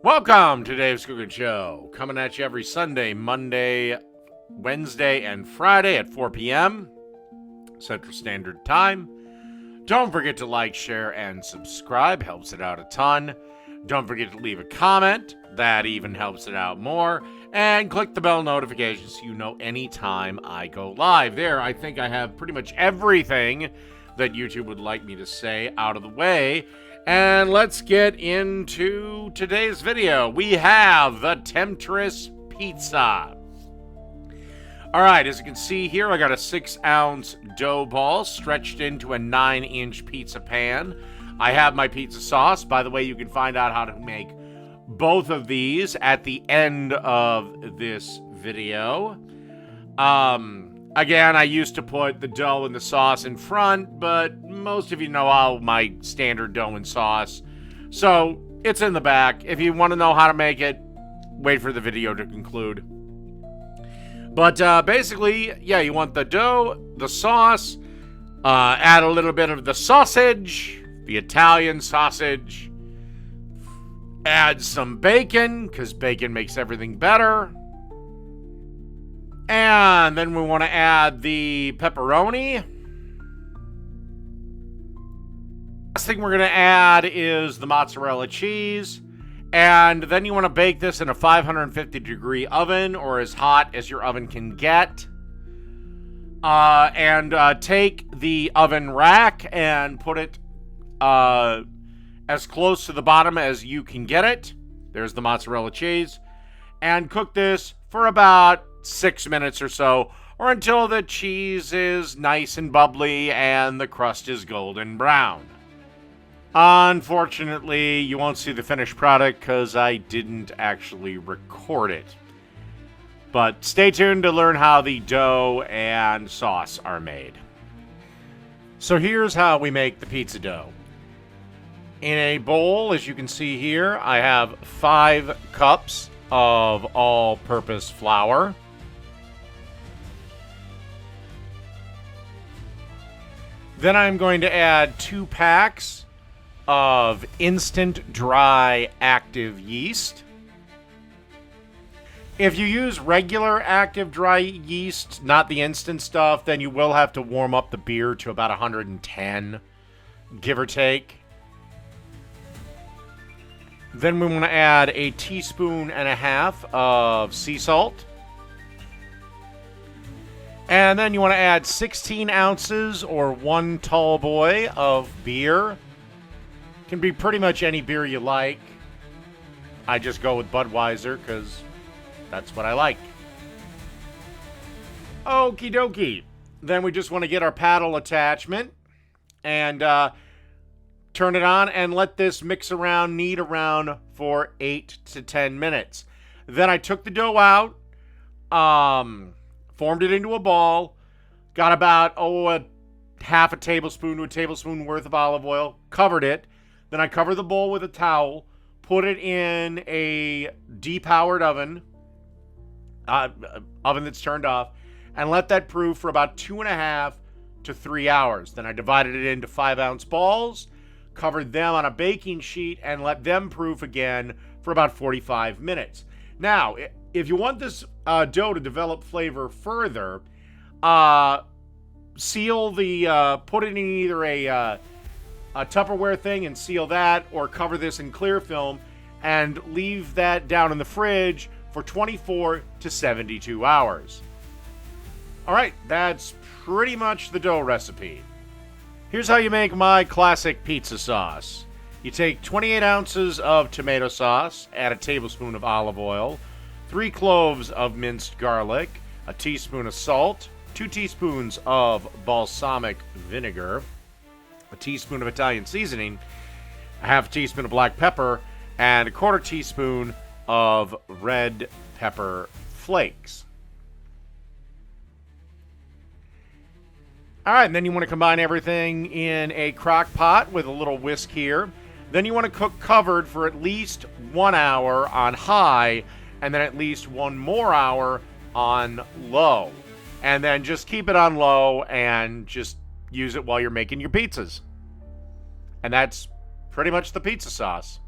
Welcome to Dave's Cooking Show, coming at you every Sunday, Monday, Wednesday, and Friday at 4 p.m. Central Standard Time. Don't forget to like, share, and subscribe. Helps it out a ton. Don't forget to leave a comment. That even helps it out more. And click the bell notification so you know anytime I go live. There, I think I have pretty much everything that YouTube would like me to say out of the way. And let's get into today's video. We have the Temptress pizza. All right, as you can see here, I got a 6-ounce dough ball stretched into a 9-inch pizza pan. I have my pizza sauce. By the way, you can find out how to make both of these at the end of this video. Again, I used to put the dough and the sauce in front, but most of you know all my standard dough and sauce. So it's in the back. If you want to know how to make it, wait for the video to conclude. But basically, yeah, you want the dough, the sauce, add a little bit of the sausage, the Italian sausage, add some bacon, because bacon makes everything better. And then we want to add the pepperoni. Last thing we're going to add is the mozzarella cheese. And then you want to bake this in a 550-degree oven, or as hot as your oven can get. And take the oven rack and put it as close to the bottom as you can get it. There's the mozzarella cheese. And cook this for about 6 minutes or so, or until the cheese is nice and bubbly and the crust is golden brown. Unfortunately, you won't see the finished product because I didn't actually record it. But stay tuned to learn how the dough and sauce are made. So here's how we make the pizza dough. In a bowl, as you can see here, I have 5 cups of all-purpose flour. Then I'm going to add 2 packs of instant dry active yeast. If you use regular active dry yeast, not the instant stuff, then you will have to warm up the beer to about 110, give or take. Then we want to add a 1.5 teaspoons of sea salt. And then you want to add 16 ounces or 1 tall boy of beer. Can be pretty much any beer you like. I just go with Budweiser because that's what I like. Okie dokie. Then we just want to get our paddle attachment and turn it on and let this mix around, knead around for 8 to 10 minutes. Then I took the dough out, formed it into a ball, got about, a half a tablespoon to a tablespoon worth of olive oil, covered it. Then I covered the bowl with a towel, put it in a depowered oven, oven that's turned off, and let that proof for about 2.5 to 3 hours. Then I divided it into 5-ounce balls, covered them on a baking sheet, and let them proof again for about 45 minutes. Now, if you want this dough to develop flavor further, seal the, put it in either a Tupperware thing and seal that, or cover this in clear film and leave that down in the fridge for 24 to 72 hours. All right, that's pretty much the dough recipe. Here's how you make my classic pizza sauce. You take 28 ounces of tomato sauce, add a tablespoon of olive oil, 3 cloves of minced garlic, a teaspoon of salt, 2 teaspoons of balsamic vinegar, a teaspoon of Italian seasoning, a half teaspoon of black pepper, and a 1/4 teaspoon of red pepper flakes. All right, and then you want to combine everything in a crock pot with a little whisk here. Then you want to cook covered for at least 1 hour on high, and then at least 1 more hour on low. And then just keep it on low and just use it while you're making your pizzas. And that's pretty much the pizza sauce.